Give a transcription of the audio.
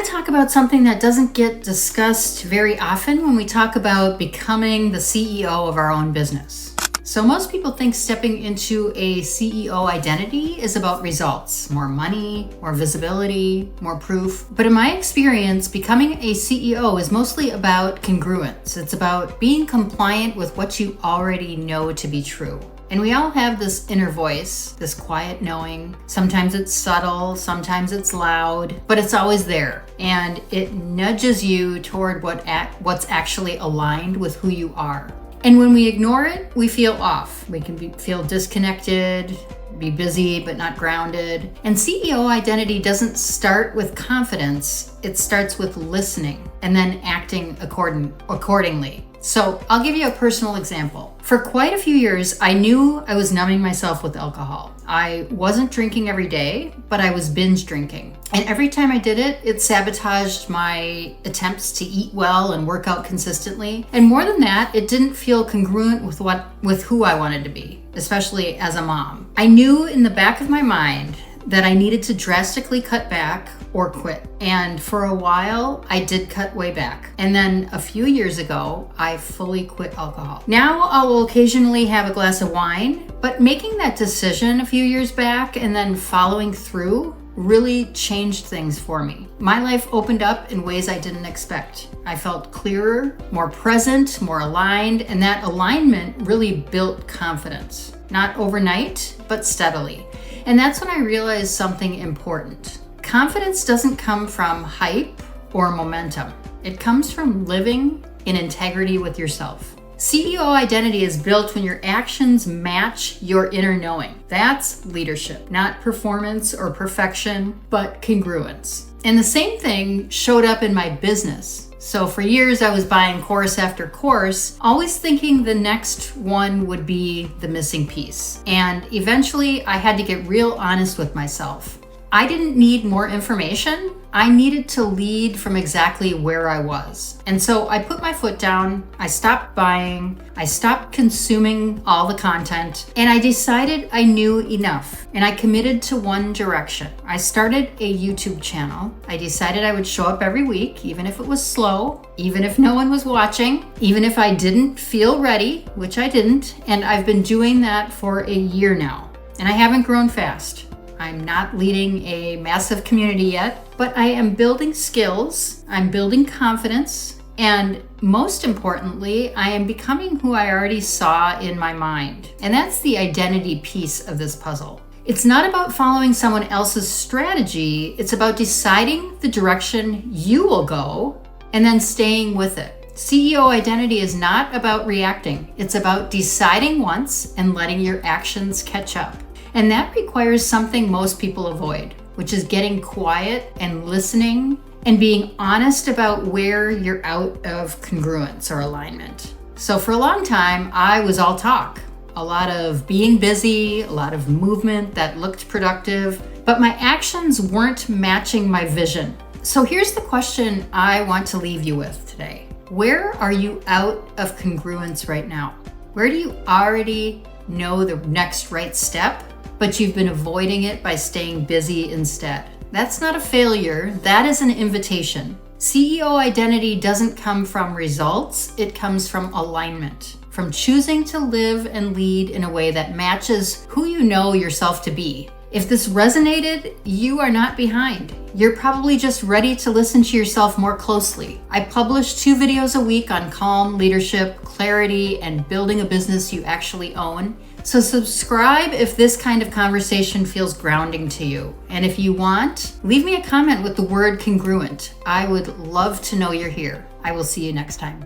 want to talk about something that doesn't get discussed very often when we talk about becoming the CEO of our own business. So most people think stepping into a CEO identity is about results, more money, more visibility, more proof. But in my experience, becoming a CEO is mostly about congruence. It's about being compliant with what you already know to be true. And we all have this inner voice, this quiet knowing. Sometimes it's subtle, sometimes it's loud, but it's always there. And it nudges you toward what's actually aligned with who you are. And when we ignore it, we feel off. We can feel disconnected, be busy but not grounded. And CEO identity doesn't start with confidence. It starts with listening and then acting accordingly. So I'll give you a personal example. For quite a few years, I knew I was numbing myself with alcohol. I wasn't drinking every day, but I was binge drinking. And every time I did it, it sabotaged my attempts to eat well and work out consistently. And more than that, it didn't feel congruent with who I wanted to be, especially as a mom. I knew in the back of my mind that I needed to drastically cut back or quit. And for a while, I did cut way back. And then a few years ago, I fully quit alcohol. Now I'll occasionally have a glass of wine, but making that decision a few years back and then following through really changed things for me. My life opened up in ways I didn't expect. I felt clearer, more present, more aligned, and that alignment really built confidence. Not overnight, but steadily. And that's when I realized something important. Confidence doesn't come from hype or momentum. It comes from living in integrity with yourself. CEO identity is built when your actions match your inner knowing. That's leadership, not performance or perfection, but congruence. And the same thing showed up in my business. So for years, I was buying course after course, always thinking the next one would be the missing piece. And eventually, I had to get real honest with myself. I didn't need more information. I needed to lead from exactly where I was. And so I put my foot down, I stopped buying, I stopped consuming all the content, and I decided I knew enough. And I committed to one direction. I started a YouTube channel. I decided I would show up every week, even if it was slow, even if no one was watching, even if I didn't feel ready, which I didn't. And I've been doing that for a year now. And I haven't grown fast. I'm not leading a massive community yet, but I am building skills, I'm building confidence, and most importantly, I am becoming who I already saw in my mind. And that's the identity piece of this puzzle. It's not about following someone else's strategy, it's about deciding the direction you will go and then staying with it. CEO identity is not about reacting, it's about deciding once and letting your actions catch up. And that requires something most people avoid, which is getting quiet and listening and being honest about where you're out of congruence or alignment. So for a long time, I was all talk. A lot of being busy, a lot of movement that looked productive, but my actions weren't matching my vision. So here's the question I want to leave you with today. Where are you out of congruence right now? Where do you already know the next right step, but you've been avoiding it by staying busy instead? That's not a failure, that is an invitation. CEO identity doesn't come from results, it comes from alignment, from choosing to live and lead in a way that matches who you know yourself to be. If this resonated, you are not behind. You're probably just ready to listen to yourself more closely. I publish 2 videos a week on calm, leadership, clarity, and building a business you actually own. So subscribe if this kind of conversation feels grounding to you. And if you want, leave me a comment with the word congruent. I would love to know you're here. I will see you next time.